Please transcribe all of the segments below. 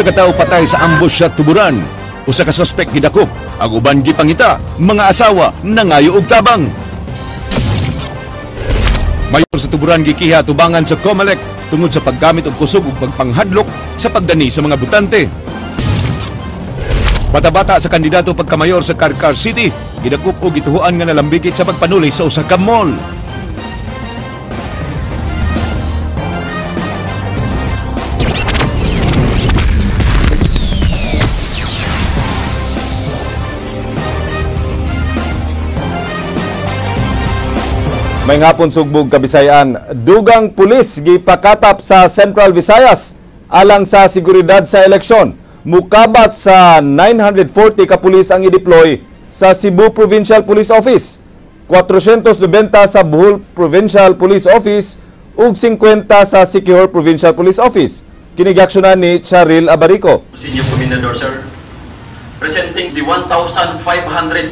Usa ka tawo patay sa ambush sa Tuburan. Usa ka suspect gidakop, ang uban gipangita, mga asawa nangayo og tabang. Mayor sa Tuburan gikiha tubangan sa COMELEC tungod sa paggamit og kusog ug pagpanghadlok sa pagdani sa mga butante. Bata-bata sa kandidato pagkamayor sa Carcar City, gidakop og gituhuan nga nalambigit sa pagpanuli sa usa ka mall. May ngapon sugbog Kabisayan, dugang pulis gipakatap sa Central Visayas alang sa seguridad sa eleksyon. Mukabat sa 940 ka pulis ang i-deploy sa Cebu Provincial Police Office, 490 sa Bohol Provincial Police Office ug 50 sa Siquijor Provincial Police Office. Kinigaksyonan ni Charil Abarico. Senior Comendador, sir, presenting the 1,591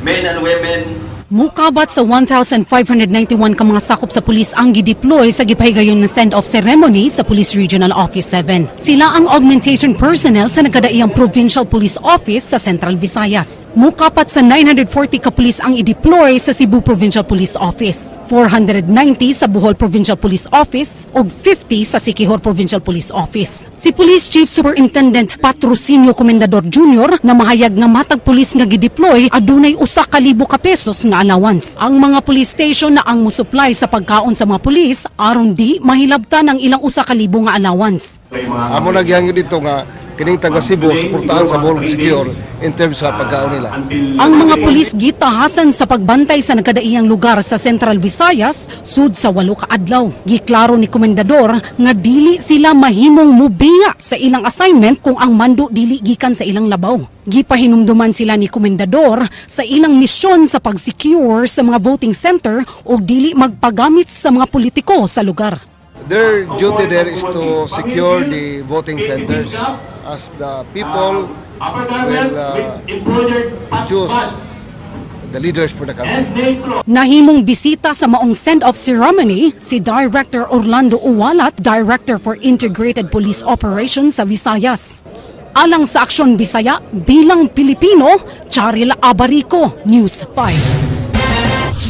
men and women. Mukabat sa 1,591 ka mga sakop sa pulis ang gideploy sa gipahigayon ng send-off ceremony sa Police Regional Office 7. Sila ang augmentation personnel sa nagkadaiyang Provincial Police Office sa Central Visayas. Mukapat sa 940 ka pulis ang i-deploy sa Cebu Provincial Police Office, 490 sa Bohol Provincial Police Office ug 50 sa Siquijor Provincial Police Office. Si Police Chief Superintendent Patrocinio Comendador Jr. na mahayag nga matag pulis nga gideploy adunay 1,000 ka pesos nga allowance. Ang mga police station na ang musupply sa pagkaon sa mga pulis aron di mahilabtan ang ilang 1,000 nga allowance. Amo nagyangin dito nga kining taga Cebu suportahan sa Bohol Siquijor in terms sa pagkaon nila. Ang mga pulis gitahasan sa pagbantay sa nagkadaiyang lugar sa Central Visayas sud sa 8 ka adlaw. Giklaro ni Komendador nga dili sila mahimong mubinga sa ilang assignment kung ang mando dili gikan sa ilang labaw. Gipahinumduman sila ni Komendador sa ilang misyon sa pag-secure sa mga voting center o dili magpagamit sa mga politiko sa lugar. Their duty there is to secure the voting centers as the people will choose the leaders for the country. Nahimong bisita sa maong send-off ceremony si Director Orlando Uwalat, Director for Integrated Police Operations sa Visayas. Alang sa Aksyon Bisaya, bilang Pilipino, Charil Abarico, News 5.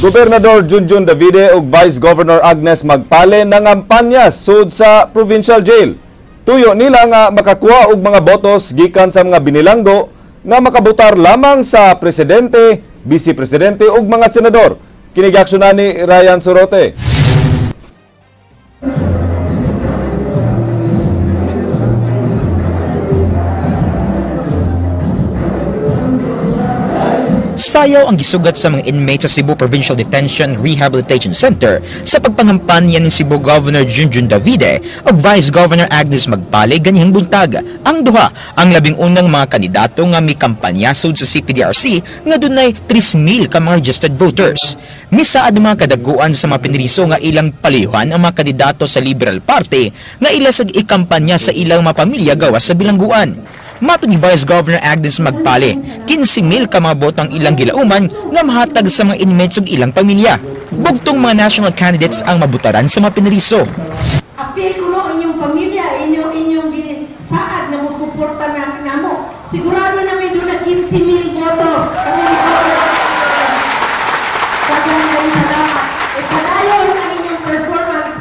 Gobernador Junjun Davide ug Vice Governor Agnes Magpale nangampanyas sud sa provincial jail. Tuyo nila nga makakuha og mga botos gikan sa mga binilanggo nga makabutar lamang sa presidente, vice presidente ug mga senador. Kinigaksyonan ni Ryan Sorote. Sayaw ang gisugat sa mga inmates sa Cebu Provincial Detention Rehabilitation Center sa pagpangampanya ni Cebu Governor Junjun Davide ug Vice Governor Agnes Magpale ganyang buntag. Ang duha ang labing unang mga kandidato nga may kampanya sud sa CPDRC nga dunay 3,000 ka mga registered voters. Misaad mga kadaguan sa mga piniriso nga ilang palihwan ang mga kandidato sa Liberal Party nga ilasag ikampanya sa ilang mga pamilya gawas sa bilangguan. Mato ni Vice Governor Agnes Magpale, 15,000 ka mga botang ilang gilauman nga mahatag sa mga inmates ug ilang pamilya. Bugtong mga national candidates ang mabutaran sa mga piniriso. Apil ko no inyong pamilya, inyong saad na mo suporta na mo. Sigurado na may doon na 15,000 botos. Pagkakas salamat. Ipadayon ang inyong performance.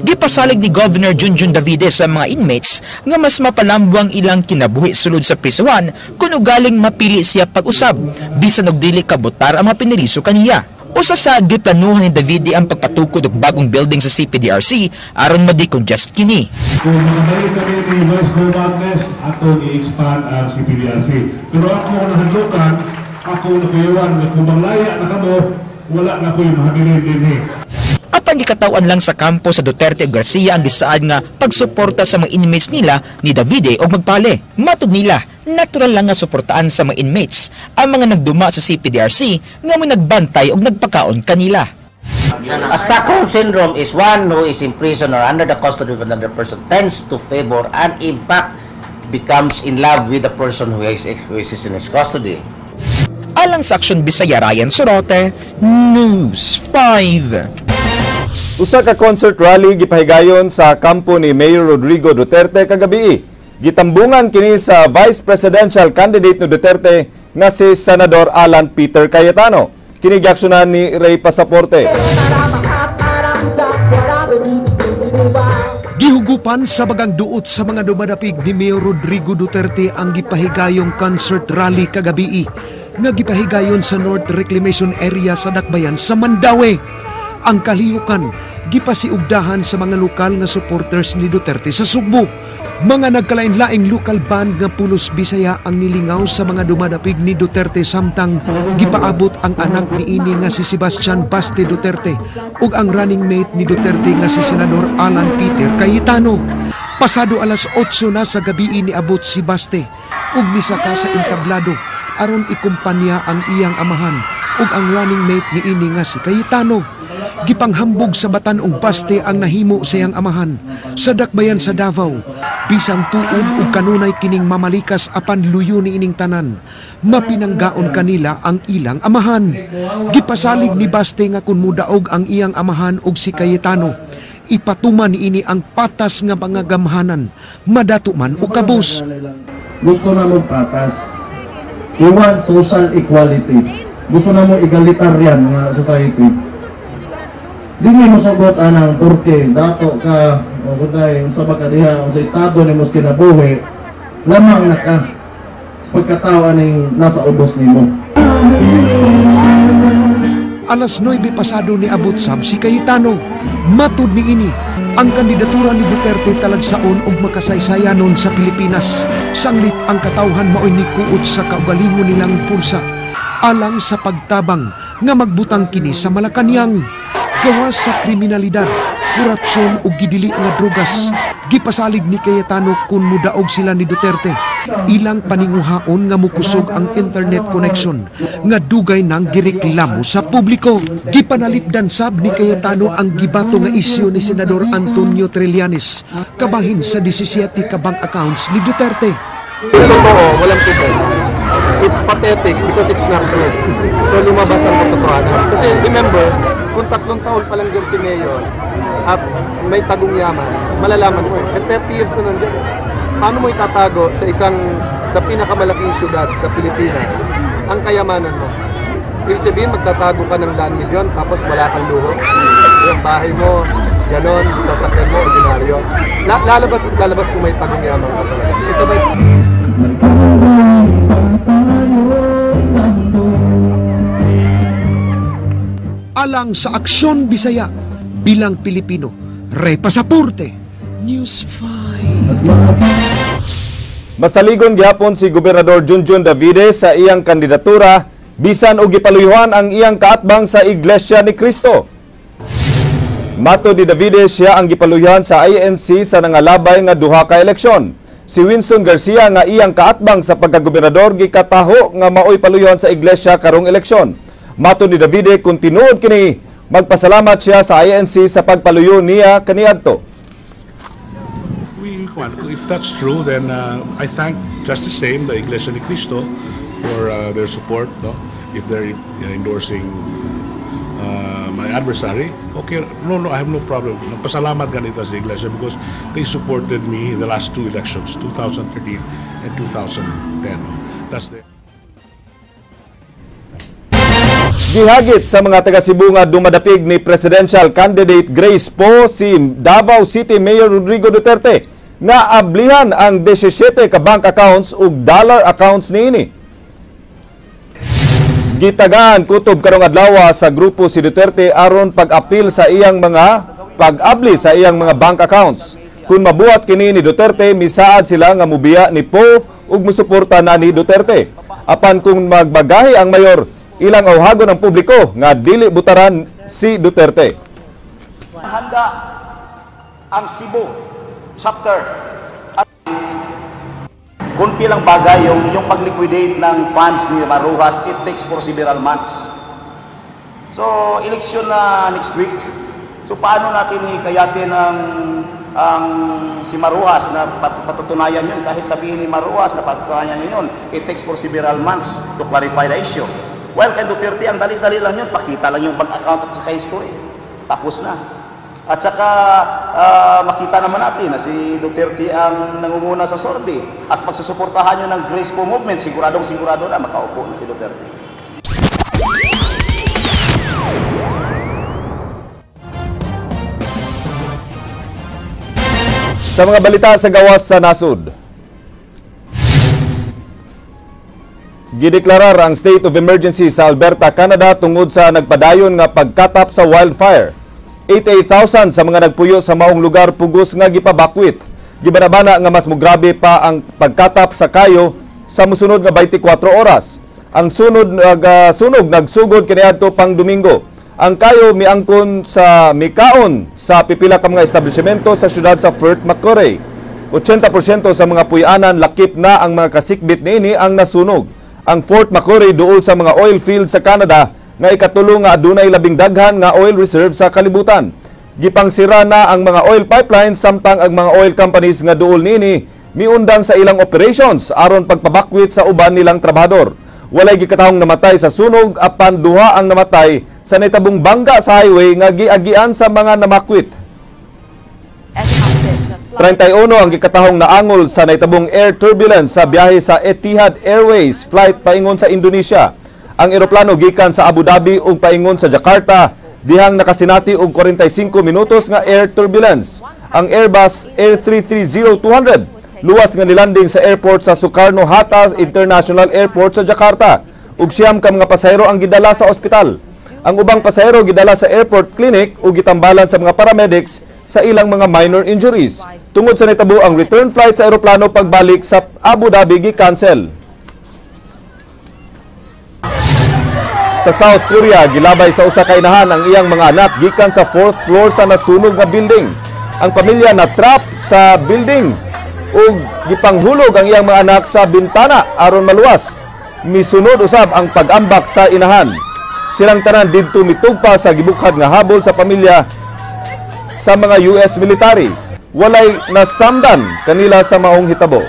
Gipasalig ni Governor Junjun Davide sa mga inmates nga mas mapalambo ang ilang kinabuhi sulod sa prisuhan kung ugaling mapili siya pag-usab bisan og dili kabutar ang mga piniriso kaniya. Usa sa giplanuhan ni Davide ang pagpatukod og bagong building sa CPDRC aron ma-decongest kini. Kung makabalik kami ni Vice Governor ato i-expand ang CPDRC. Pero ako nahadlokan, ako nakayawan na kung manglaya na kamo, wala na ko yung mahabilin din eh. Apan gikatawan lang sa kampo sa Duterte ug Garcia ang gisaad nga pagsuporta sa mga inmates nila ni Davide o Magpale. Matud nila, natural lang nga suportaan sa mga inmates ang mga nagduma sa CPDRC nga mo nagbantay o nagpakaon kanila. A Stockholm syndrome is one who is in prison or under the custody of another person tends to favor and in fact becomes in love with the person who is in his custody. Alang sa Aksyon Bisaya, Ryan Sorote, News 5. Usa ka concert rally gipahigayon sa kampo ni Mayor Rodrigo Duterte kagabi. Gitambungan kini sa Vice Presidential candidate ni Duterte nga si Senador Alan Peter Cayetano. Kini giaksyonan ni Ray Pasaporte. Gihugupan sa bagang duot sa mga dumadapig ni Mayor Rodrigo Duterte ang gipahigayong concert rally kagabi nga gipahigayon sa North Reclamation Area sa Dakbayan sa Mandaue. Ang kalihukan gipasiugdahan sa mga lokal nga supporters ni Duterte sa Sugbo. Mga nagkalain-laing local band nga Pulos Bisaya ang nilingaw sa mga dumadapig ni Duterte samtang gipaabot ang anak ni ini nga si Sebastian Baste Duterte ug ang running mate ni Duterte nga si Senador Alan Peter Cayetano. Pasado alas 8 na sa gabi ni abot si Baste ug misaka sa entablado aron ikumpanya ang iyang amahan ug ang running mate ni ini nga si Cayetano. Gipanghambog sa batan og Baste ang nahimo sa iyang amahan sa Dakbayan sa Davao. Bisan tuod ug kanunay kining mamalikas apan luyo ni ining tanan, mapinanggaon kanila ang ilang amahan. Gipasalig ni Baste nga kun mudaog ang iyang amahan ug si Cayetano, ipatuman ini ang patas nga mga gamhanan, madato man o kabus. Gusto na mo patas. We want social equality. Gusto na mo egalitarian nga society. Di mo sagot anang porque dato ka o kuday unsa ba ka diha unsa estado nimo kinabuhi lamang na ka sa pagkatao aning nasa ubos nimo. Alas 9 pasado ni abot sab si Cayetano. Matud ni ini ang kandidatura ni Duterte talagsaon og makasaysayanon sa Pilipinas. Sanglit ang katawhan maoy ni kuot sa kaugalingon nilang pulsa alang sa pagtabang nga magbutang kini sa Malacañang. Gawa sa kriminalidad, korupsyon ug gidili nga drogas. Gipasalig ni Cayetano kun mudaog sila ni Duterte. Ilang paninguhaon nga mukusog ang internet connection nga dugay nang gireklamo sa publiko. Gipanalipdan sab ni Cayetano ang gibato nga isyu ni Senador Antonio Trillanes kabahin sa 17 ka bank accounts ni Duterte. Totoo, walang totoo. It's pathetic because it's not true. So lumabas ang katotohanan. Kasi remember, kung 3 taon pa lang dyan si Mayor at may tagong yaman, malalaman mo eh. 30 years na nandiyan. Paano mo itatago sa pinakamalaking syudad sa Pilipinas ang kayamanan mo? Ibig sabihin, magtatago ka ng 100 milyon tapos wala kang luho. Yung bahay mo, ganon, sasakyan mo, ordinaryo. Lalabas kung may tagong yaman ka talaga. Kasi ito ba alang sa Aksyon Bisaya bilang Pilipino. Ray Pasaporte, News 5. Masaligon gihapon si Gobernador Junjun Davide sa iyang kandidatura bisan og gipaluyuhan ang iyang kaatbang sa Iglesia ni Cristo. Mato ni Davide siya ang gipaluyuhan sa INC sa nangalabay nga duha ka eleksyon. Si Winston Garcia nga iyang kaatbang sa pagkagobernador gikataho nga maoy paluyuhan sa Iglesia karong eleksyon. Mato ni Davide kung tinuod kini magpasalamat siya sa INC sa pagpaluyo niya kaniadto. If that's true, then I thank just the same the Iglesia ni Cristo for their support. No? If they're endorsing my adversary, okay, no, I have no problem. Pasalamat ganito sa Iglesia because they supported me in the last 2 elections, 2013 and 2010. No? That's the... Gihagit sa mga taga-Cebu nga dumadapig ni presidential candidate Grace Poe si Davao City Mayor Rodrigo Duterte nga ablihan ang 17 ka bank accounts ug dollar accounts niini. Gitagaan kutob karong adlaw sa grupo si Duterte aron pag-apil sa iyang mga pag-abli sa iyang mga bank accounts. Kung mabuhat kini ni Duterte, misaad sila nga mubiya ni Poe ug musuporta na ni Duterte. Apan kung magbagahi ang mayor, ilang awhagon ng publiko nga dili butaran si Duterte. Handa ang Cebu chapter at kunti lang bagay yung pag-liquidate ng funds ni Maruhas, it takes for several months. So, eleksyon na next week. So, paano natin hikayatin ang si Maruhas na patutunayan yun? Kahit sabihin ni Maruhas na patutunayan yun, it takes for several months to clarify the issue. Well, kay Duterte, ang dali-dali lang yun. Pakita lang yung bank account at sa history. Tapos na. At saka makita naman natin na si Duterte ang nangunguna sa sordi at pagsusuportahan nyo ng graceful movement, sigurado na makaupo na si Duterte. Sa mga balita sa gawas sa nasud. Gideklarar ang state of emergency sa Alberta, Canada tungod sa nagpadayon nga pagkatap sa wildfire. 88,000 sa mga nagpuyo sa maong lugar pugos nga gipabakwit. Gibanabana nga mas mugrabe pa ang pagkatap sa kayo sa mosunod nga 24 oras. Ang sunog nagsugod kaniadto pang Domingo. Ang kayo miangkon sa mikaon sa pipila ka mga establishmento sa syudad sa Fort McMurray. 80% sa mga puyanan lakip na ang mga kasikbit niini ang nasunog. Ang Fort McMurray duol sa mga oil field sa Canada nga ikatulo nga adunay labing daghan nga oil reserve sa kalibutan. Gipangsira na ang mga oil pipelines samtang ang mga oil companies nga duol niini miundang sa ilang operations aron pagpabakwit sa uban nilang trabahador. Walay gikatahong namatay sa sunog apan duha ang namatay sa nitabong bangga sa highway nga giagian sa mga namakwit. 31 ang gikatahong naangol sa nitabong air turbulence sa biyahe sa Etihad Airways flight paingon sa Indonesia. Ang eroplano gikan sa Abu Dhabi ug paingon sa Jakarta, dihang nakasinati og 45 minutos nga air turbulence. Ang Airbus A330-200 luwas nga nilanding sa airport sa Soekarno-Hatta International Airport sa Jakarta ug siyam ka mga pasahero ang gidala sa ospital. Ang ubang pasahero gidala sa airport clinic ug gitambalan sa mga paramedics sa ilang mga minor injuries. Tungod sa nitabo ang return flight sa eroplano pagbalik sa Abu Dhabi gi-cancel. Sa South Korea, gilabay sa usa ka inahan ang iyang mga anak gikan sa 4th floor sa nasunog nga building. Ang pamilya na trap sa building ug gipanghulog ang iyang mga anak sa bintana aron maluwas. Misunod usab ang pag-ambak sa inahan. Silang tanan didto mitugpa sa gibukhad nga habol sa pamilya sa mga US military. Walay nasamdan kanila sa maong hitabo.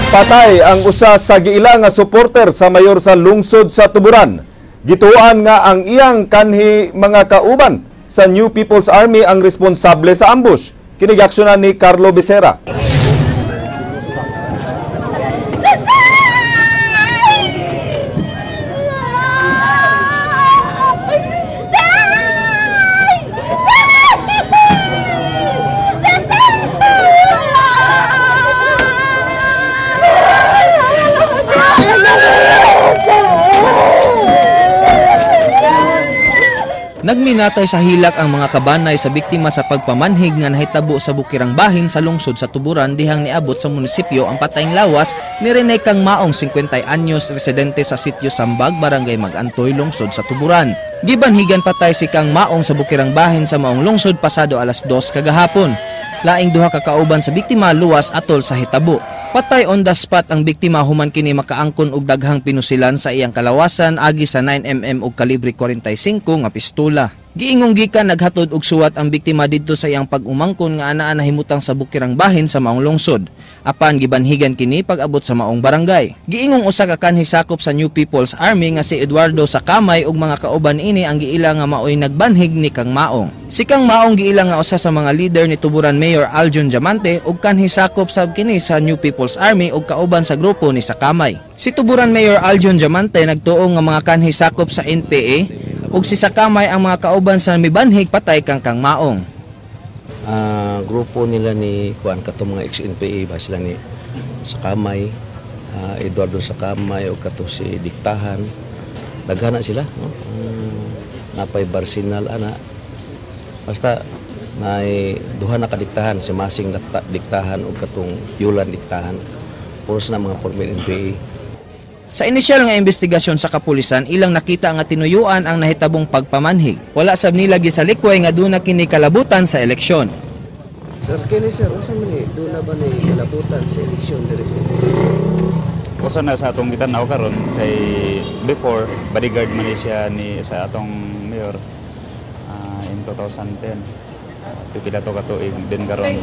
Patay ang usa sa giila nga suporter sa mayor sa lungsod sa Tuburan. Gituan nga ang iyang kanhi mga kauban sa New People's Army ang responsable sa ambush. Kinigaksyonan ni Carlo Becerra. Nagminatay sa hilak ang mga kabanay sa biktima sa pagpamanhig nga nahitabo sa bukirang bahin sa lungsod sa Tuburan dihang niabot sa munisipyo ang patayng lawas ni Rene Kang Maong 50 anyos residente sa sitio Sambag, Barangay Mag-Antoy, lungsod sa Tuburan. Gibanhigan patay si Kang Maong sa bukirang bahin sa maong lungsod pasado alas 2 kagahapon. Laing duha ka kauban sa biktima luwas atol sa hitabo. Patay on the spot ang biktima human kini makaangkon og daghang pinusilan sa iyang kalawasan agi sa 9mm og kalibre 45 nga pistola. Giingong gikan naghatod og suwat ang biktima didto sa iyang pag-umangkon nga anaa nahimutang sa bukirang bahin sa maong lungsod. Apan gibanhigan kini pag-abot sa maong barangay. Giingong usa ka kanhi sakop sa New People's Army nga si Eduardo Sakamay ug mga kauban ini ang giila nga maoy nagbanhig ni Kang Maong. Si Kang Maong giila nga usa sa mga leader ni Tuburan Mayor Aljon Diamante ug kanhi sakop sab kini sa New People's Army ug kauban sa grupo ni Sakamay. Si Tuburan Mayor Aljon Diamante nagtuo nga mga kanhi sakop sa NPA ug si Sakamay ang mga kauban sa mibanhig patay kang Kang Maong. Grupo nila ni kuan kato mga ex-NPA ba sila ni Sakamay, Eduardo Sakamay o kato si Diktahan. Daghana sila, no? Napay Barsinal ana. Basta may duha na kadiktahan si Masing Diktahan o katong Yulan Diktahan. Puros na mga former NPA. Sa inisyal nga investigasyon sa kapulisan, ilang nakita nga tinuyuan ang nahitabong pagpamanhig. Wala sab nila gisalikway nga duna kini kalabutan sa eleksyon. Sir, kini sir, asa man ni duna ba ni kalabutan sa eleksyon diri sa Usa na sa atong gitanaw karon kay before bodyguard man siya ni sa atong mayor in 2010. Pipila to katuig din karon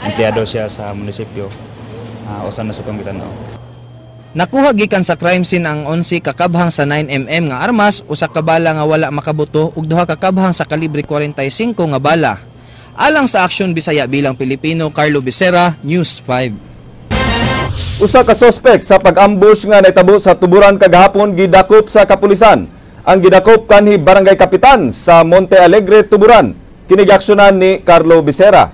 empleyado siya sa munisipyo. Usa na sa atong gitanaw. Nakuha gikan sa crime scene ang 11 kakabhang sa 9mm nga armas, usa ka bala nga wala makabuto ug duha ka kabhang sa kalibre 45 nga bala. Alang sa Aksyon Bisaya bilang Pilipino, Carlo Becerra, News 5. Usa ka suspect sa pag-ambush nga naitabo sa Tuburan kagahapon gidakop sa kapulisan. Ang gidakop kanhi barangay kapitan sa Monte Alegre, Tuburan. Kinigaksyonan ni Carlo Becerra.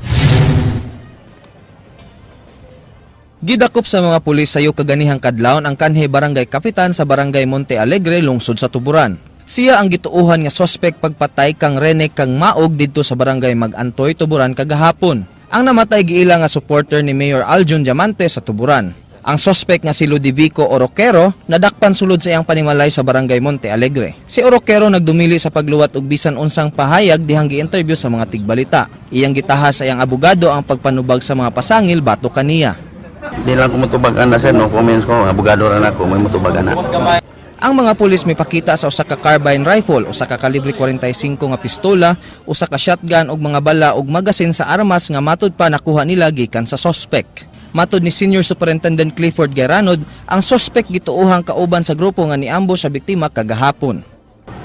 Gidakop sa mga pulis sayo kaganihang kadlawon ang kanhi barangay kapitan sa barangay Monte Alegre, lungsod sa Tuburan. Siya ang gituuhan nga suspect pagpatay kang Rene kang Maog didto sa barangay Mag-Antoy, Tuburan kagahapon. Ang namatay giila nga supporter ni Mayor Aljun Diamante sa Tuburan. Ang suspect nga si Ludovico Oroquero nadakpan sulod sa iyang panimalay sa barangay Monte Alegre. Si Oroquero nagdumili sa pagluwat og bisan unsang pahayag dihang gi-interview sa mga tigbalita. Iyang gitahas sa iyang abogado ang pagpanubag sa mga pasangil batok kaniya. Di lang ko mutubag ana sir, no comments ko, abogado ra nako, may mutubag ana. Ang mga pulis may pakita sa usa ka carbine rifle, usa ka kalibre 45 nga pistola, usa ka shotgun ug mga bala ug magasin sa armas nga matud pa nakuha nila gikan sa suspect. Matud ni Senior Superintendent Clifford Geranod, ang suspect gituuhang kauban sa grupo nga niambush sa biktima kagahapon.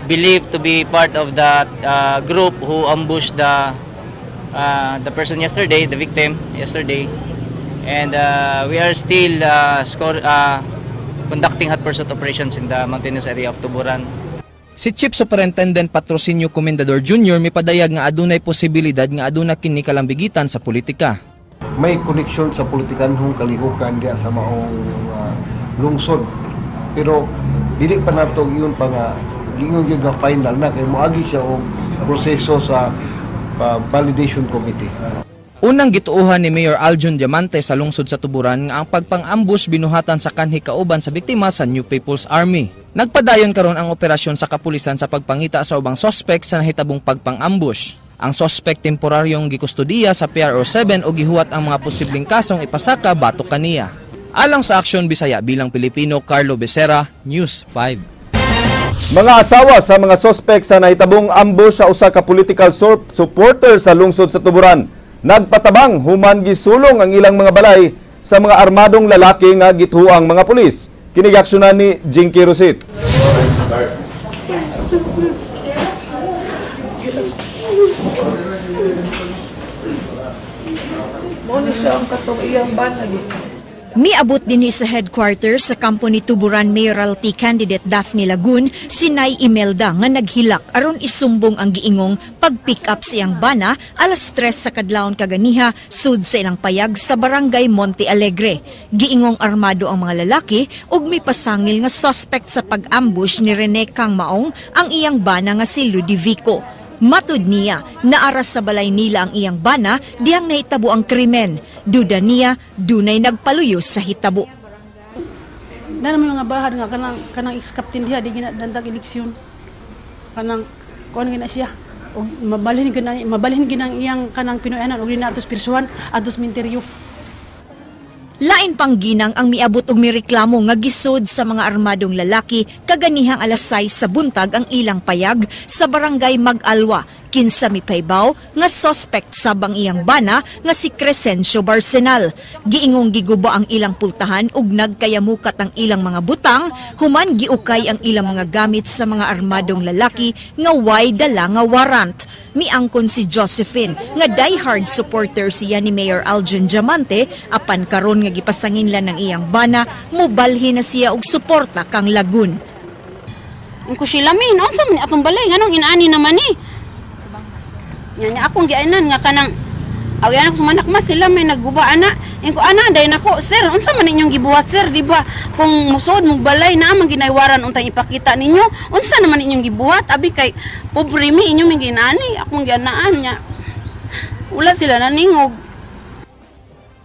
Believed to be part of that group who ambushed the person yesterday, the victim yesterday. And we are still conducting hot pursuit operations in the mountainous area of Tuburan. Si Chief Superintendent Patrocinio Comendador Jr. may padayag nga adunay posibilidad nga aduna kini kalambigitan sa politika. May koneksyon sa politikanhong kalihukan diya sa maong lungsod. Pero dili pa nato iyon pa nga gingon gyud nga final na kay moagi siya og proseso sa validation committee. Unang gituuhan ni Mayor Aljun Diamante sa lungsod sa Tuburan nga ang pagpang-ambush binuhatan sa kanhi kauban sa biktima sa New People's Army. Nagpadayon karon ang operasyon sa kapulisan sa pagpangita sa ubang suspect sa nahitabong pagpang-ambush. Ang suspect temporaryong gikustudiya sa PRO 7 o gihuwat ang mga posibleng kasong ipasaka batok kaniya. Alang sa Aksyon Bisaya bilang Pilipino, Carlo Becerra, News 5. Mga asawa sa mga suspect sa nahitabong ambush sa usa ka political supporter sa lungsod sa Tuburan nagpatabang human gisulong ang ilang mga balay sa mga armadong lalaki nga gituang mga pulis. Kinigaksyonan ni Jinky Rosit. Miabot din sa headquarters sa kampo ni Tuburan Mayoralty candidate Daphne Lagun si Nay Imelda nga naghilak aron isumbong ang giingong pag-pick up siyang bana alas 3 sa kadlawon kaganiha sud sa ilang payag sa barangay Monte Alegre. Giingong armado ang mga lalaki ug may pasangil nga suspect sa pag-ambush ni Rene Kang Maong ang iyang bana nga si Ludovico. Matud niya, naaras sa balay nila ang iyang bana dihang nahitabo ang krimen. Duda niya, dunay nagpaluyos sa hitabo. Na naman mga bahad nga kanang ex-captain diha di ginadantag eleksyon. Kanang kuan gina siya. Og mabalhin ginang iyang kanang Pinoyanan og dinatos pirsuhan atos minteryo. Lain pang ginang ang miabot og mireklamo nga gisod sa mga armadong lalaki kaganihang alas 6 sa buntag ang ilang payag sa barangay Mag-Alwa. Kinsa mipaybaw nga suspect sabang iyang bana nga si Crescencio Barcenal. Giingong giguba ang ilang pultahan ug nagkayamukat ang ilang mga butang, human giukay ang ilang mga gamit sa mga armadong lalaki nga way dala nga warrant. Miangkon si Josephine nga diehard supporter siya ni Mayor Aljun Diamante apan karon nga gipasanginlan ng iyang bana, mobalhin na siya og suporta kang Lagun. Ang kusilamin, unsa man atong balay nganong inaani naman ni? Nya akong giainan nga kanang awian ako sumanak mas sila may nagguba ana. Inko ana day nako sir, unsa man inyong gibuhat sir, di ba? Kung musod mo balay na man ginaywaran untang ipakita ninyo, unsa naman inyong gibuhat? Abi kay pobre mi inyo may ginani, akong gianaan nya. Wala sila naningog.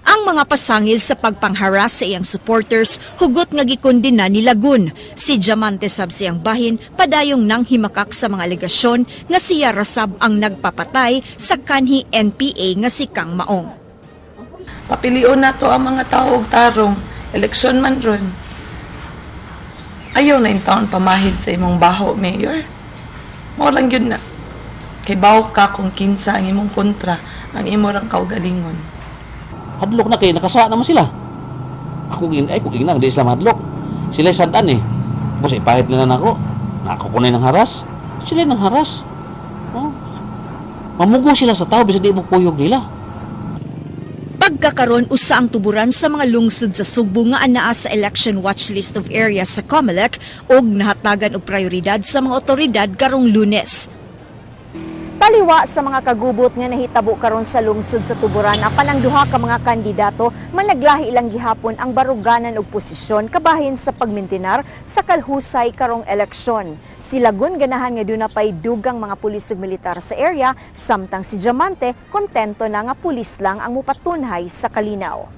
Ang mga pasangil sa pagpangharas sa iyang supporters hugot nga gikondena ni Lagun. Si Diamante sab siyang bahin padayong nang himakak sa mga alegasyon nga siya rasab ang nagpapatay sa kanhi NPA nga si Kang Maong. Papilion na to ang mga tao og tarong, eleksyon man ron. Ayaw na yung taon pamahid sa imong baho, Mayor. Mao lang yun na. Kay baho ka kung kinsa ang imong kontra, ang imong kaugalingon. Hadlok na kay nakasa naman sila. Ako ginang di sila hadlok. Sila sadan eh. Tapos ipahit nila na ako. Ako kunay ng haras. Sila ng haras. Oh. Mamugo sila sa tao bisa di mo kuyog nila. Pagkakaroon usa ang tuburan sa mga lungsod sa Sugbo nga anaa sa election watch list of areas sa COMELEC ug nahatagan og prioridad sa mga otoridad karong Lunes. Taliwa sa mga kagubot nga nahitabo karon sa lungsod sa tuburan apan ang duha ka mga kandidato managlahi ilang gihapon ang baruganan og posisyon kabahin sa pagmintinar sa kalhusay karong eleksyon. Silagon ganahan nga duna pay dugang mga pulis ug militar sa area samtang si Diamante kontento na nga pulis lang ang mupatunhay sa kalinaw.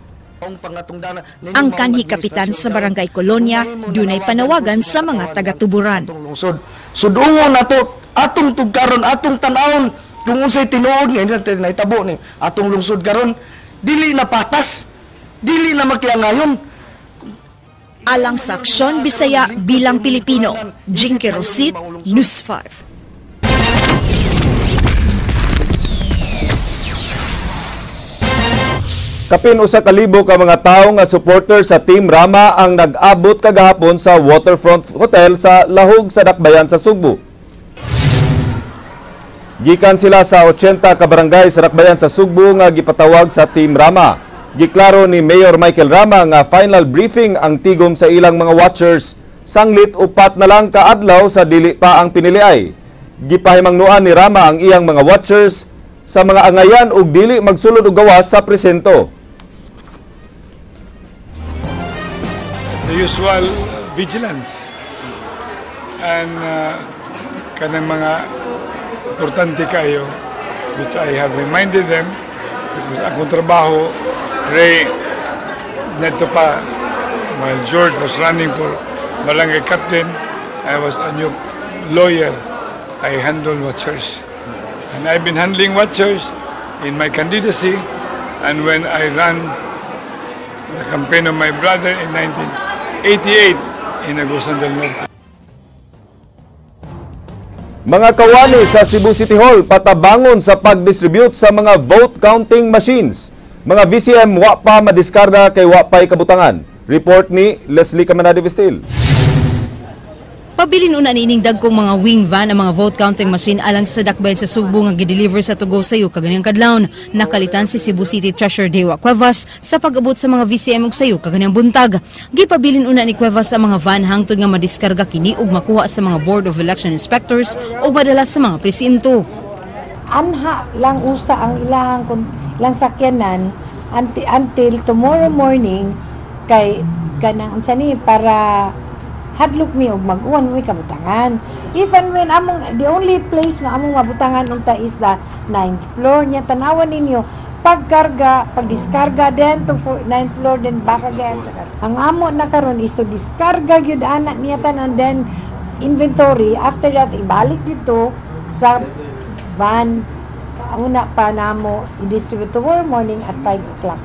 Ang kanhi kapitan sa Barangay Colonia dunay panawagan sa mga taga-tuburan. Sudungon nato atong tugkaron, atong tanawon kung unsay tinuod nga nahitabo ni atong lungsod karon dili na patas, dili na makiangayon. Alang sa Aksyon Bisaya bilang Pilipino, Jinky Rosit, News 5. Kapin usa ka libo ka mga tawo nga supporter sa Team Rama ang nag-abot kagahapon sa Waterfront Hotel sa Lahog sa Dakbayan sa Sugbo. Gikan sila sa 80 ka barangay sa Dakbayan sa Sugbo nga gipatawag sa Team Rama. Giklaro ni Mayor Michael Rama nga final briefing ang tigom sa ilang mga watchers sanglit upat na lang ka adlaw sa dili pa ang piniliay. Gipahimangnuan ni Rama ang iyang mga watchers sa mga angayan ug dili magsulod og gawas sa presento. The usual vigilance and kanang mga importante kayo which I have reminded them because akong trabaho Ray neto pa while George was running for barangay captain, I was a new lawyer. I handle watchers and I've been handling watchers in my candidacy and when I ran the campaign of my brother in 1988 in Agusan del Norte. Mga kawani sa Cebu City Hall patabangon sa pag-distribute sa mga vote counting machines. Mga VCM wa pa madiskarga kay wa pay kabutangan. Report ni Leslie Camanade-Vistil. Pabilin una niining dagkong mga wing van ang mga vote counting machine alang sa Dakbayan sa Sugbo nga gideliver sa Tugo Sayo kaganiyang kadlawon. Nakalitan si Cebu City Treasurer Dewa Cuevas sa pag-abot sa mga VCM ug sayo kaganiyang buntag. Gipabilin una ni Cuevas sa mga van hangtod nga madiskarga kini ug makuha sa mga Board of Election Inspectors o madala sa mga presinto. Anha lang usa ang ilang sakyanan until tomorrow morning kay kanang unsa ni para hadlok mi og mag-uwan mi kabutangan. Even when the only place nga among mabutangan unta is the 9th floor niya, tanawan ninyo pagkarga, pagdiskarga then to 9th floor then back again. Ang amo na karon is to diskarga gyud ana niya and then inventory, after that ibalik dito sa van. Una pa namo i-distribute tomorrow morning at 5 o'clock.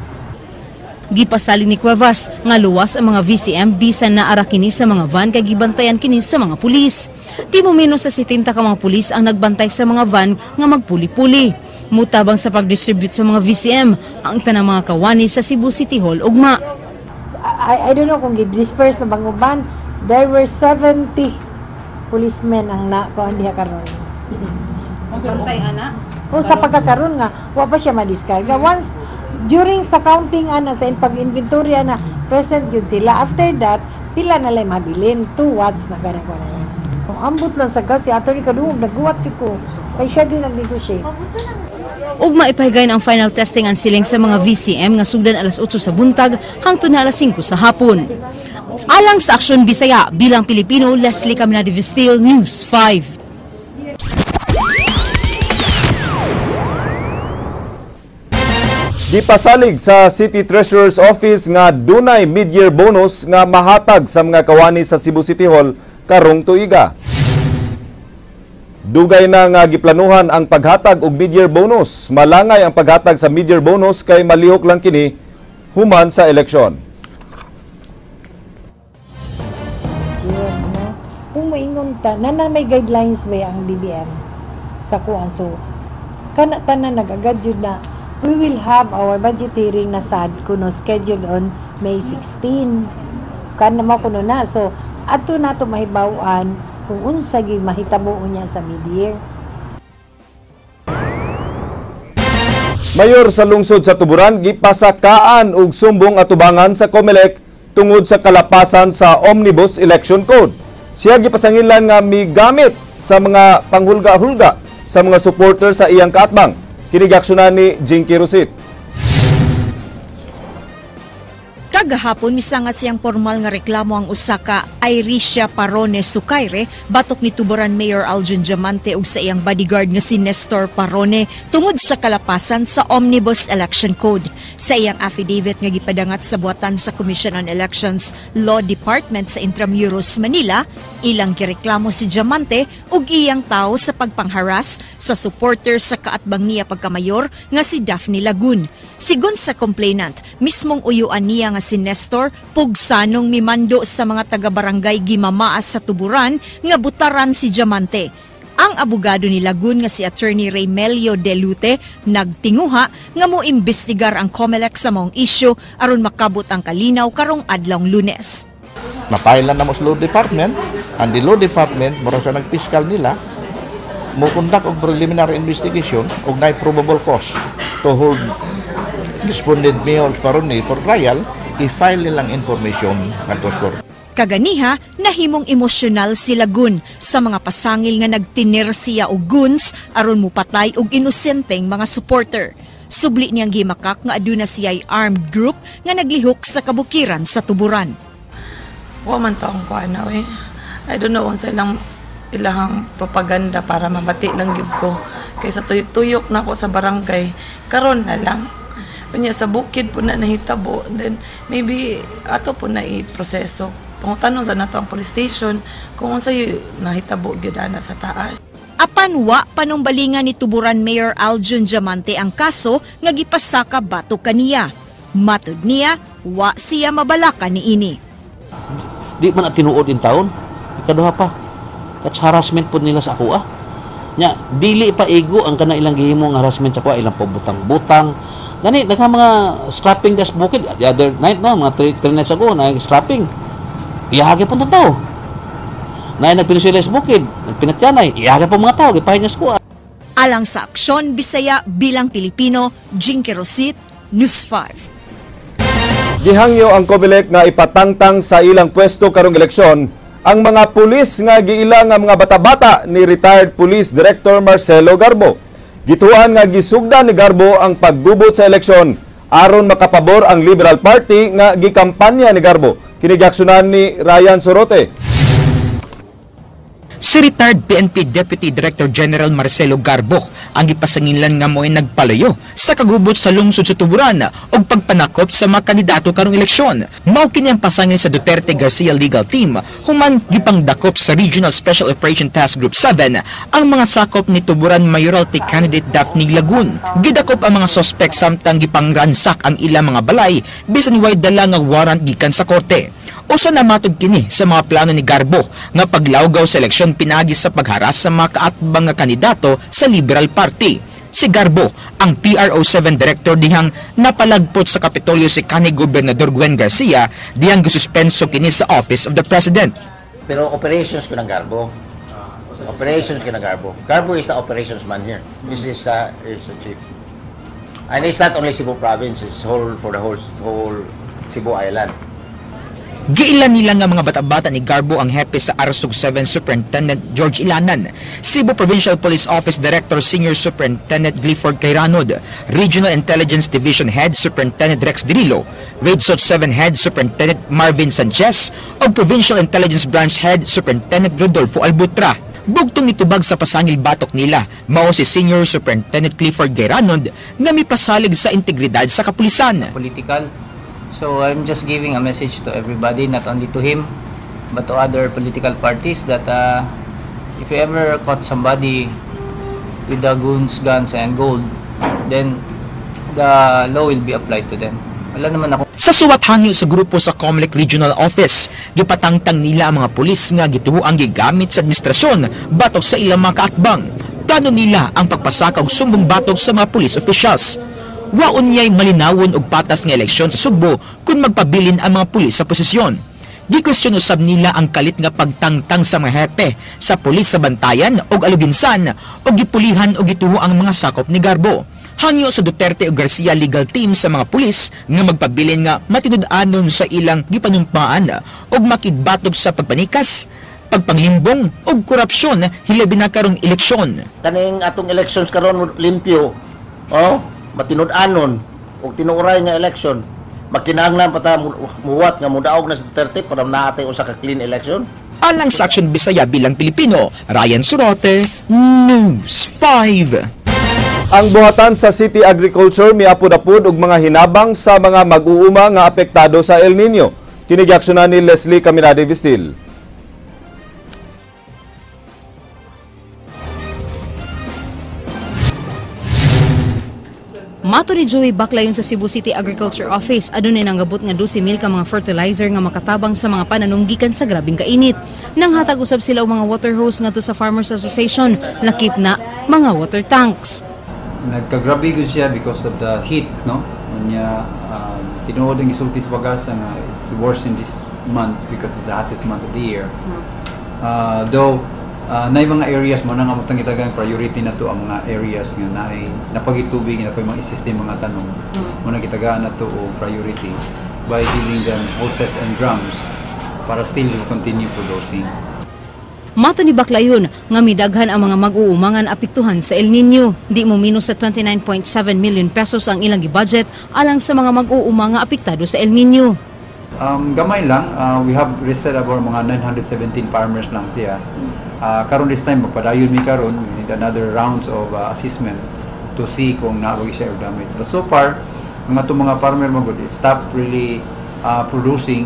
Gipasalig ni Cuevas nga luwas ang mga VCM bisan na ara kini sa mga van kay gibantayan kini sa mga pulis. Di mo menos sa 70 ka mga pulis ang nagbantay sa mga van nga magpuli-puli. Mutabang sa pag-distribute sa mga VCM ang tanang mga kawani sa Cebu City Hall ugma. I don't know kung gi-disperse na bang uban. There were 70 policemen ang nakuan diha karon. Bantay ana? O sa pagkakaroon nga wa pa siya madiskarga. Once during sa counting ana sa pag-inventory ana present yun sila. After that pila na lang mabilin 2 watts na ganang ko na yan. Kung ambot lang sa gas si attorney kadungog nagguwat ko kay siya din nag-negotiate. Ug maipahigayon ang final testing ang siling sa mga VCM nga sugdan alas 8 sa buntag hangtod na alas 5 sa hapon. Alang sa Aksyon Bisaya bilang Pilipino, Leslie Camanade-Vistil, News 5. Gipasalig sa City Treasurer's Office nga dunay mid-year bonus nga mahatag sa mga kawani sa Cebu City Hall karong tuiga. Dugay na nga giplanuhan ang paghatag og mid-year bonus. Malangay ang paghatag sa mid-year bonus kay malihok lang kini human sa eleksyon. Kung maingon ta, may guidelines ba ang DBM sa kuan so kana tanan nagagad jud na we will have our budget hearing na sad kuno scheduled on May 16. kan na mo kuno na. So ato nato mahibaw-an kung unsa gyud mahitabo niya sa media. Mayor sa lungsod sa Tuburan gipasakaan og sumbong atubangan sa COMELEC tungod sa kalapasan sa Omnibus Election Code. Siya gipasanginlan nga migamit sa mga panghulga-hulga sa mga supporter sa iyang kaatbang. Kinigaksyonan ni Jinky Rosit. Kagahapon misangat siyang formal nga reklamo ang usa ka Iricia Parone Sucaire batok ni Tuburan Mayor Aljun Diamante ug sa iyang bodyguard nga si Nestor Parone tungod sa kalapasan sa Omnibus Election Code. Sa iyang affidavit nga gipadangat sa buhatan sa Commission on Elections Law Department sa Intramuros, Manila, ilang gireklamo si Diamante ug iyang tao sa pagpangharas sa supporter sa kaatbang niya pagkamayor nga si Daphne Lagun. Sigon sa complainant, mismong uyuan niya nga si Nestor pugsanong mimando sa mga taga-barangay gimamaas sa Tuburan nga butaran si Diamante. Ang abogado ni Lagun nga si Attorney Raymelio Delute nagtinguha nga moimbestigar ang COMELEC sa maong isyu aron makabot ang kalinaw karong adlawng Lunes. Napailan na mo sa Law Department, and the Law Department, mura sa nag-fiscal nila, mo conduct og preliminary investigation og na probable cause to hold responded Mayor Parone for trial, i-file nilang information ngadto sa court. Kaganiha, nahimong emosyonal si Lagun sa mga pasangil nga nagtinir siya og guns aron mupatay og inosenteng mga supporter. Subli niyang gimakak nga aduna siya'y armed group nga naglihok sa kabukiran sa Tuburan. Wa man taong kuana eh. I don't know unsa ilang ilahang propaganda para mabati lang gyud ko. Kaysa tuyok na ako sa barangay, karon na lang. Unya sa bukid po na nahitabo, then maybe ato po na i-proseso. Tanong sa nato ang police station kung unsay nahitabo gyud ana sa taas. Apan wa panumbalingan ni Tuburan Mayor Aljun Diamante ang kaso nga gipasaka batok kaniya. Matud niya, wa siya mabalakan niini. Di man na tinuod in taon. Ikaduha pa. That's harassment po nila sa ako Nya, dili pa ego ang kana ilang gihimo nga harassment sa ako, ilang pabutang-butang. Gani, nagka mga strapping das bukid. The other night, no, mga 3 nights ago, strapping. Iyahagi po ng tao. Nagpinusilis bukid, nagpinatyanay. Iyahagi po mga tao, gipahin niya squad. Alang sa aksyon, Bisaya bilang Pilipino, Jinky Rosit, News 5. Gihangyo ang COMELEC nga ipatangtang sa ilang pwesto karong eleksyon ang mga pulis nga giila nga mga bata-bata ni retired Police Director Marcelo Garbo. Gituan nga gisugdan ni Garbo ang paggubot sa eleksyon aron makapabor ang Liberal Party nga gikampanya ni Garbo. Kinigaksyonan ni Ryan Sorote. Si retired PNP Deputy Director General Marcelo Garbo ang gipasanginlan nga mo'y nagpalayo sa kagubot sa lungsod sa Tuburan o pagpanakop sa mga kandidato karong eleksyon. Mao kini ang pasangil sa Duterte Garcia Legal Team human gipangdakop sa Regional Special Operation Task Group 7 ang mga sakop ni Tuburan Mayoralty Candidate Daphne Lagun. Gidakop ang mga sospek samtang gipangransak ang ilang mga balay bisan way dala nga warrant gikan sa korte. Usa na matud kini sa mga plano ni Garbo nga paglawgaw sa eleksyon pinagi sa pagharas sa mga kaatbang nga kandidato sa Liberal Party. Si Garbo, ang PRO7 Director dihang napalagpot sa Kapitolyo si kanhi Gobernador Gwen Garcia dihang gisuspenso kini sa Office of the President. Pero operations ko ng Garbo. Operations ko ng Garbo. Garbo is the operations man here. This is the chief. And it's not only Cebu province, it's for the whole Cebu Island. Giilan nila nga mga bata-bata ni Garbo ang hepe sa Arsug 7 Superintendent George Ilanan, Cebu Provincial Police Office Director Senior Superintendent Clifford Cairanod, Regional Intelligence Division Head Superintendent Rex Dirillo, RAIDSOT 7 Head Superintendent Marvin Sanchez, o Provincial Intelligence Branch Head Superintendent Rodolfo Albutra. Bugtong nitubag sa pasangil batok nila, mao si Senior Superintendent Clifford Cairanod na mipasalig sa integridad sa kapulisan. Political. So I'm just giving a message to everybody, not only to him, but to other political parties that if you ever caught somebody with the guns and gold, then the law will be applied to them. Wala naman ako. Sa suwat hangyo sa grupo sa COMELEC Regional Office, gipatangtang nila ang mga pulis nga gituo ang gigamit sa administrasyon batok sa ilang mga kaatbang. Plano nila ang pagpasaka og sumbong batok sa mga police officials. Waon niya'y malinawon og patas nga eleksyon sa Sugbo kung magpabilin ang mga pulis sa posisyon. Gikwestiyon usab nila ang kalit nga pagtangtang sa mga hepe sa pulis sa bantayan og aluginsan o gipulihan o gituho ang mga sakop ni Garbo. Hangyo sa Duterte o Garcia legal team sa mga pulis nga magpabilin nga matinud-anon sa ilang gipanumpaan og makigbatog sa pagpanikas, pagpanglimbong o korupsyon hilabi na karong eleksyon. Kaning atong elections karon limpyo, matinud-anon og tinuoray nga election. Makinahanglan pa ta muwat nga mudaog na sa Duterte para naatay usa ka clean election. Alang sa Aksyon Bisaya bilang Pilipino, Ryan Surote, News 5. Ang buhatan sa City Agriculture miapod-apod og mga hinabang sa mga mag-uuma nga apektado sa El Nino. Kinigiaksyonan ni Leslie Caminade Vistil. Mato ni Joey Baclayon sa Cebu City Agriculture Office, adunay nanggabot nga 12,000 ka mga fertilizer nga makatabang sa mga pananunggikan sa grabing kainit. Nang hatag usab sila og mga water hose ngadto sa Farmers Association, lakip na mga water tanks. Nagkagrabe gud siya because of the heat, no? Unya tinuod ang gisulti sa pag-asa nga it's worse in this month because it's the hottest month of the year. Though na mga areas mo na nga mutang gitagang priority na to ang mga areas nga napagitubig na pay mga system mga tanong mo na gitagaan na to o priority by dealing them hoses and drums para still continue producing. Mato ni Baclayon nga midaghan ang mga mag-uumangan apektuhan sa El Nino. Di mo minus sa 29.7 million pesos ang ilang gi-budget alang sa mga mag-uumang nga apektado sa El Nino. Gamay lang, we have listed about mga 917 farmers lang siya. Karon this time magpadayon mi karon, we need another rounds of assessment to see kung naawag siya or damage. But so far, mga mga farmer magud stop really producing.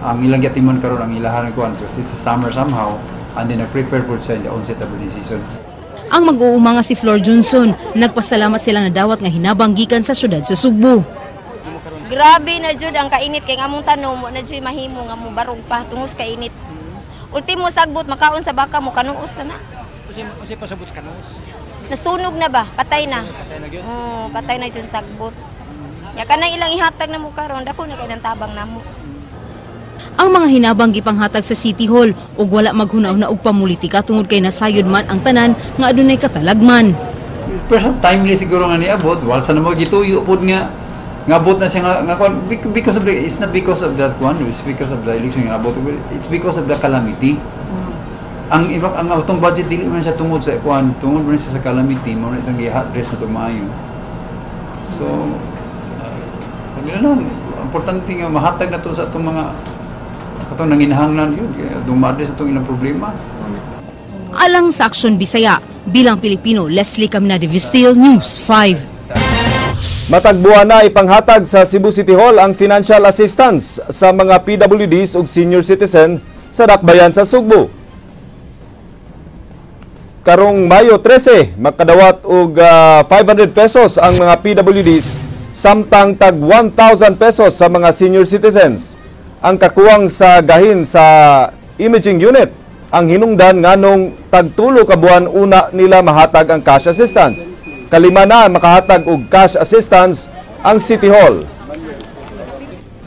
Ang ilang gatiman karon ang ilahan ko kasi sa summer somehow and then prepare for sa onset of the season. Ang mag-uuma nga si Flor Johnson, nagpasalamat sila na dawat nga hinabang gikan sa syudad sa Sugbo. Grabe na jud ang kainit kay among tanom na jud mahimo nga mo barog pa tungos kainit. Ultimo sagbot makaon sa baka mo kanuos na. Kasi pasabot kanuos. Nasunog na ba? Patay na. Patay na jud sagbot. Ya kanang ilang ihatag na mo karon dako na kay nang tabang namo. Ang mga hinabang gipanghatag sa City Hall ug wala maghunaw-na og pamulitika tungod kay nasayod man ang tanan nga adunay katalagman. Pero timely siguro nga niabot, wala sa namo gituyo pud nga ngabot na siya nga because of the, it's not because of that one, it's because of the election nga abot, it's because of the calamity. Ang atong budget dili man siya tungod sa kwan, tungod man siya sa calamity, mo na itong gi-address na itong maayo. So importante nga mahatag na to sa itong mga katong nanginahanglan yun, itong ma-address itong ilang problema. Alang sa Aksyon Bisaya, bilang Pilipino, Leslie Caminade Vistil, News 5. Matagbuan na ipanghatag sa Cebu City Hall ang financial assistance sa mga PWDs ug senior citizen sa dakbayan sa Sugbo. Karong Mayo 13, makadawat og 500 pesos ang mga PWDs samtang tag 1,000 pesos sa mga senior citizens. Ang kakuwang sa gahin sa imaging unit ang hinungdan nganong tagtulo ka buwan una nila mahatag ang cash assistance. Kalima na makahatag og cash assistance ang City Hall.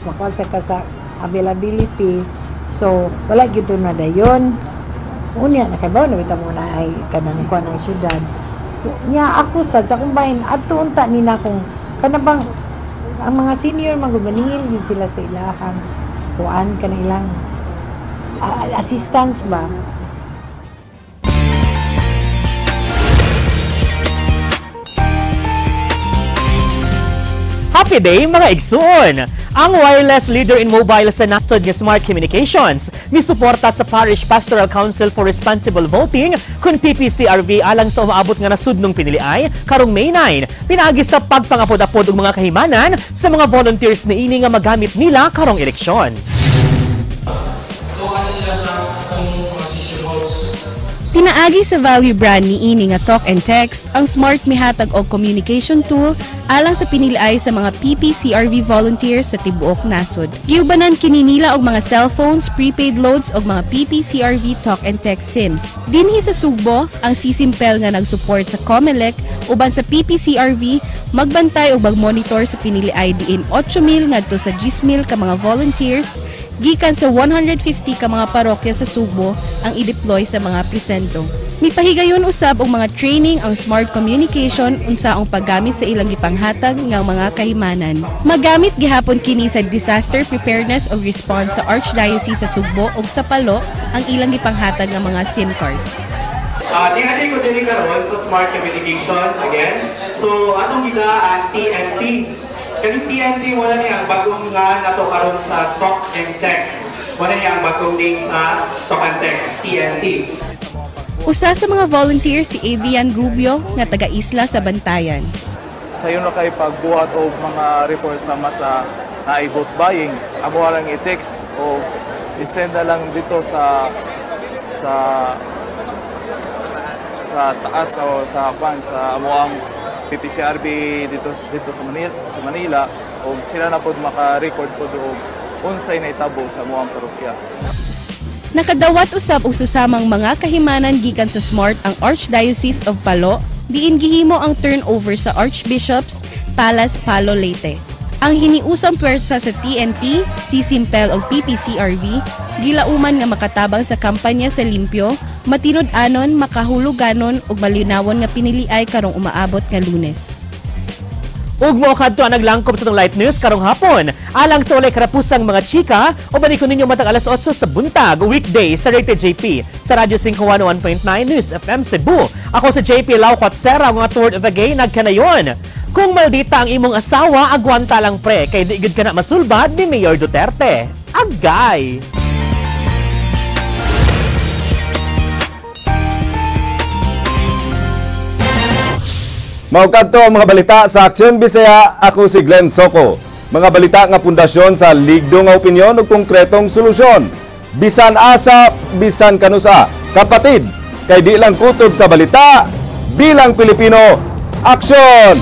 Makuha sa availability, so wala gyud na dayon. Unya nakabaw na bitaw mo na ay kanang kuan ang syudad. So nya ako sad sa kumbahin adto unta ni na kung kanabang ang mga senior magmaningil gyud sila sa ilahang kuan kanilang assistance ba. Happy day mga igsoon! Ang wireless leader in mobile sa nasod nga Smart Communications misuporta sa Parish Pastoral Council for Responsible Voting kun PPCRV alang sa umaabot nga nasudnong piniliay karong May 9 pinaagi sa pagpangapod-apod og mga kahimanan sa mga volunteers niini nga magamit nila karong eleksyon. Pinaagi sa value brand niini nga Talk and Text ang smart mihatag og communication tool alang sa piniliay sa mga PPCRV volunteers sa tibuok nasod. Giubanan kini nila og mga cellphones, prepaid loads og mga PPCRV Talk and Text SIMs. Dinhi sa Sugbo, ang sisimpel nga nagsupport sa COMELEC uban sa PPCRV magbantay og magmonitor sa piniliay diin 8,000 ngadto sa 10,000 ka mga volunteers Gikan sa 150 ka mga parokya sa Subo ang i-deploy sa mga presento. Mipahigayon usab og mga training ang Smart Communication unsaong paggamit sa ilang gipanghatag nga mga kahimanan. Magamit gihapon kini sa disaster preparedness o response sa Archdiocese sa Sugbo ug sa Palo ang ilang gipanghatag nga mga SIM cards. Tingnan ko din karon sa Smart Communications again. So atong gina ang TNT. Kani TNT wala niya ang bagong nga nato karon sa Talk and Text. Wala niya ang bagong name sa Talk and Text TNT. Usa sa mga volunteers si Adrian Rubio nga taga-isla sa Bantayan. Sayo na kay pagbuhat og mga reports sama sa na-vote buying. Amo lang i-text o i-send na lang dito sa taas o sa amo ang PPCRB dito sa Manila o sila na pod maka-record pod og unsay naitabo sa amuang parokya. Nakadawat usab og susamang mga kahimanan gikan sa Smart ang Archdiocese of Palo, diin gihimo ang turnover sa Archbishops Palace Palo Leyte. Ang hiniusang pwersa sa TNT, CCIMPEL ug PPCRV gilauman nga makatabang sa kampanya sa limpyo, matinud-anon, makahuluganon ug malinawon nga piniliay karong umaabot nga Lunes. Ug mo kadto ang naglangkob sa tong light news karong hapon. Alang sa walay karapusang mga chika, o balikon ninyo matag alas 8 sa buntag, weekday sa Rated JP sa Radyo 501.9 News FM Cebu. Ako sa JP Laucot Serra, mga word of the day nagkanayon. Kung maldita ang imong asawa, agwanta lang pre, kay di gud ka na masulbad ni Mayor Duterte. Agay! Maukad to ang mga balita sa Aksyon Bisaya, ako si Glenn Soco. Mga balita nga pundasyon sa ligdo nga opinyon ug konkretong solusyon. Bisan asa, bisan kanusa. Kapatid, kay di lang kutob sa balita, bilang Pilipino, aksyon!